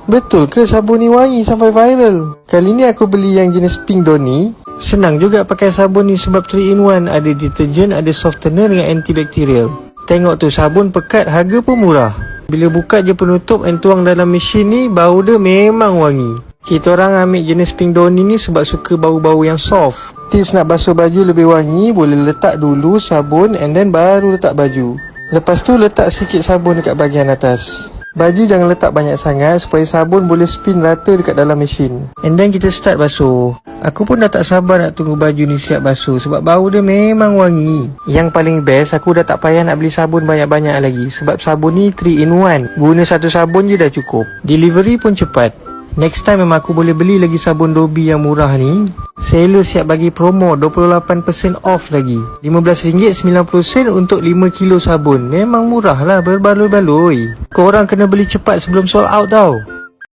Betul ke sabun ni wangi sampai viral? Kali ni aku beli yang jenis Pink Doni. Senang juga pakai sabun ni sebab 3-in-1. Ada deterjen, ada softener dengan antibakterial. Tengok tu, sabun pekat, harga pun murah. Bila buka je penutup dan tuang dalam mesin ni, bau dia memang wangi. Kita orang ambil jenis Pink Doni ni sebab suka bau-bau yang soft. Tips nak basuh baju lebih wangi, boleh letak dulu sabun and then baru letak baju. Lepas tu letak sikit sabun dekat bahagian atas. Baju jangan letak banyak sangat supaya sabun boleh spin rata dekat dalam mesin. And then kita start basuh. Aku pun dah tak sabar nak tunggu baju ni siap basuh sebab bau dia memang wangi. Yang paling best, aku dah tak payah nak beli sabun banyak-banyak lagi sebab sabun ni 3-in-1. Guna satu sabun je dah cukup. Delivery pun cepat. Next time memang aku boleh beli lagi sabun Dobi yang murah ni. Seller siap bagi promo 28% off lagi. RM15.90 untuk 5 kilo sabun. Memang murah lah, berbaloi-baloi. Korang kena beli cepat sebelum sold out tau.